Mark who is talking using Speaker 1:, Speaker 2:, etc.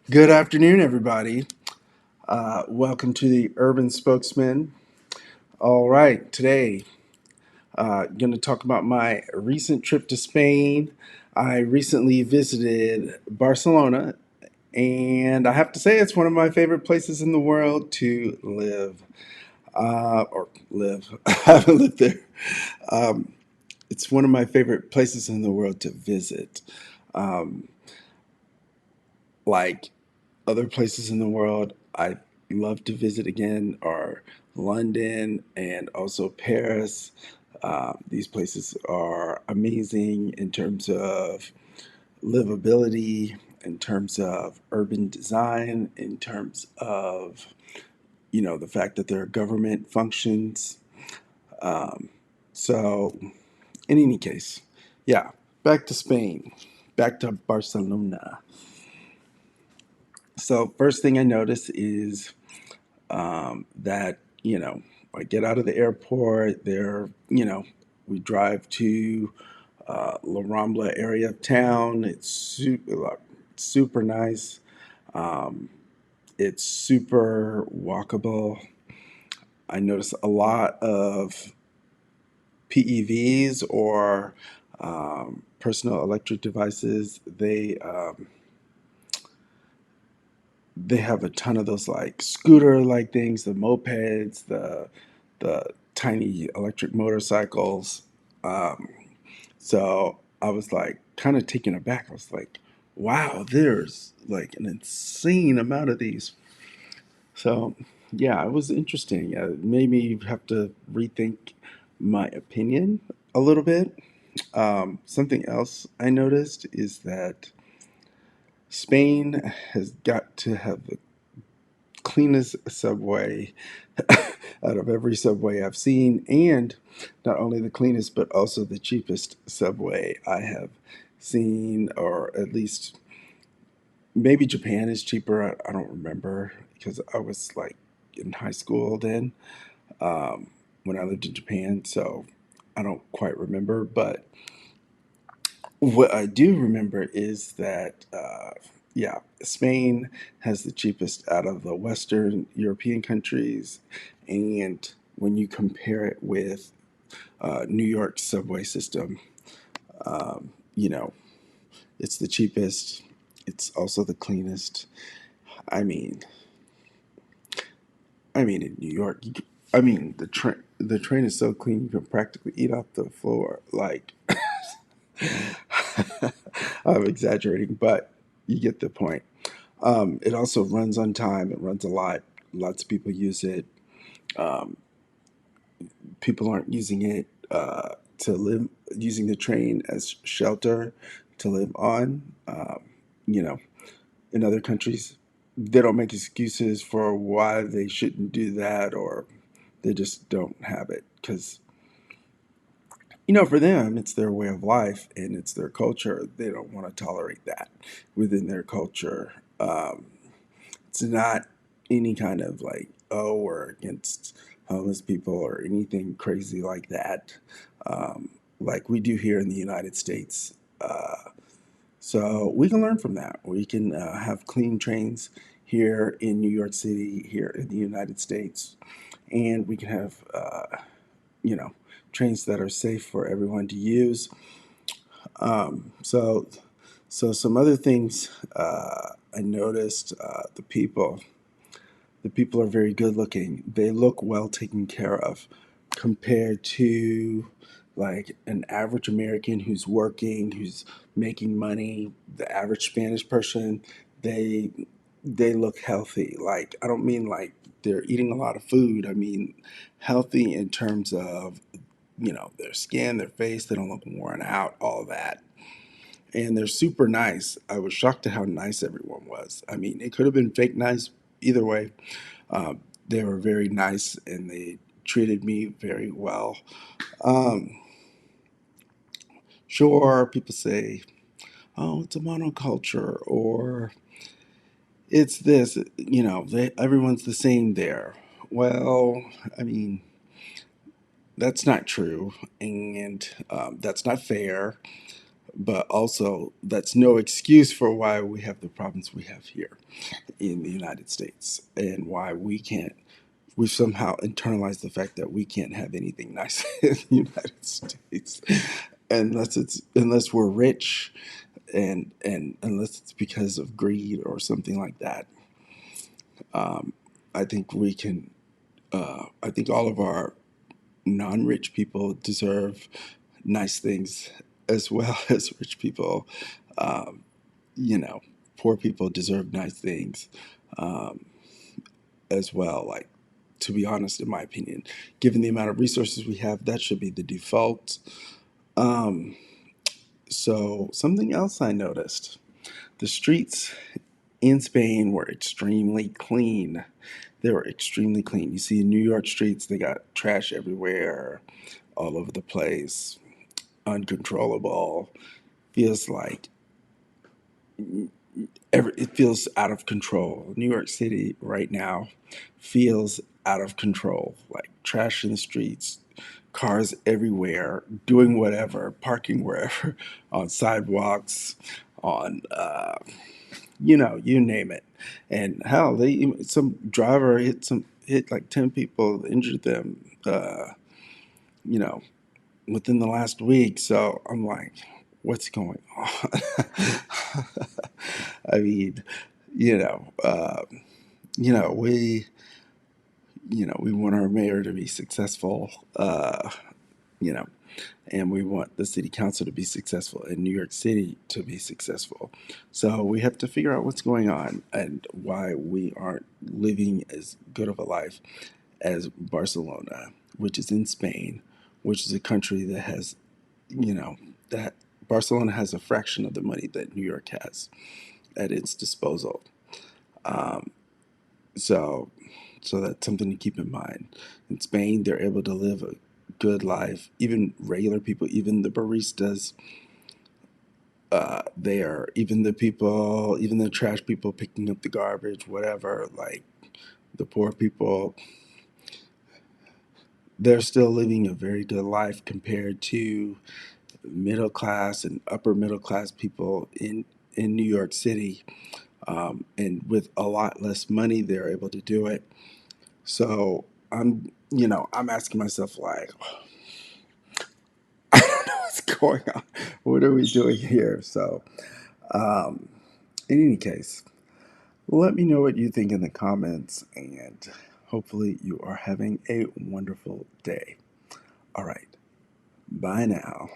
Speaker 1: Good afternoon, everybody. Welcome to the Urban Spokesman. All right, today going to talk about my recent trip to Spain. I recently visited Barcelona, and I have to say it's one of my favorite places in the world to live. Or live. I haven't lived there. Um, it's one of my favorite places in the world to visit. Um, like other places in the world I love to visit again are London and also Paris. These places are amazing in terms of livability, in terms of urban design, in terms of the fact that there are government functions. Um, so, in any case, yeah, back to Spain, back to Barcelona. So, first thing I notice is that I get out of the airport there. We drive to La Rambla area of town. It's super nice. um, it's super walkable. I notice a lot of PEVs, or personal electric devices. They have a ton of those like scooter like things, the mopeds, the tiny electric motorcycles. Um, so I was like kind of taken aback. I was like, wow, there's like an insane amount of these. So yeah, it was interesting. It made me have to rethink my opinion a little bit. Something else I noticed is that Spain has got to have the cleanest subway out of every subway I've seen, and not only the cleanest, but also the cheapest subway I have seen, or at least maybe Japan is cheaper. I don't remember because I was like in high school then, um, when I lived in Japan, so I don't quite remember. But what I do remember is that, yeah, Spain has the cheapest out of the Western European countries. And when you compare it with New York's subway system, you know, it's the cheapest. It's also the cleanest. I mean, in New York, the train is so clean you can practically eat off the floor. Like, I'm exaggerating, but you get the point. It also runs on time. It runs a lot. Lots of people use it. Um, People aren't using it to live, using the train as shelter to live on. You know, in other countries, they don't make excuses for why they shouldn't do that, or they just don't have it because for them it's their way of life and it's their culture. They don't want to tolerate that within their culture. It's not any kind of like, oh, we're against homeless people or anything crazy like that, like we do here in the United States. So we can learn from that. We can have clean trains here in New York City, here in the United States, and we can have, you know, trains that are safe for everyone to use. Um, so, so some other things I noticed: the people are very good looking. They look well taken care of compared to like an average American who's working, who's making money. The average Spanish person, they they look healthy. Like, I don't mean like they're eating a lot of food. I mean healthy in terms of their skin, their face. They don't look worn out, all that. And they're super nice. I was shocked at how nice everyone was. I mean, it could have been fake nice either way. uh, they were very nice and they treated me very well. Um, sure, people say, "Oh, it's a monoculture," or "It's this." Everyone's the same there. Well, I mean, that's not true, and that's not fair. but also that's no excuse for why we have the problems we have here in the United States, and why we can't. We've somehow internalized the fact that we can't have anything nice in the United States unless we're rich, and unless it's because of greed or something like that. Um, I think we can. I think all of our non-rich people deserve nice things as well as rich people. Um, you know, poor people deserve nice things um, as well. Like, to be honest, in my opinion, given the amount of resources we have, that should be the default. Um, so, something else I noticed, the streets in Spain were extremely clean. They were extremely clean. You see, in New York streets, they got trash everywhere, all over the place, uncontrollable. Feels like it feels out of control. New York City right now feels out of control. Like trash in the streets, cars everywhere, doing whatever, parking wherever, on sidewalks, on you name it. And hell, some driver hit like 10 people, injured them. You know, within the last week. So I'm like, what's going on? I mean, you know, uh, you know, we, we want our mayor to be successful, you know, and we want the city council to be successful and New York City to be successful. So we have to figure out what's going on and why we aren't living as good of a life as Barcelona, which is in Spain, which is a country that has, you know, that Barcelona has a fraction of the money that New York has at its disposal. Um, so, so that's something to keep in mind. In Spain, they're able to live a good life. Even regular people, even the baristas, there, even the people, even the trash people picking up the garbage, whatever. Like the poor people, they're still living a very good life compared to middle class and upper middle class people in New York City, and with a lot less money, they're able to do it. So I'm asking myself like, I don't know what's going on. What are we doing here? So, um, in any case, let me know what you think in the comments, and hopefully, you are having a wonderful day. All right, bye now.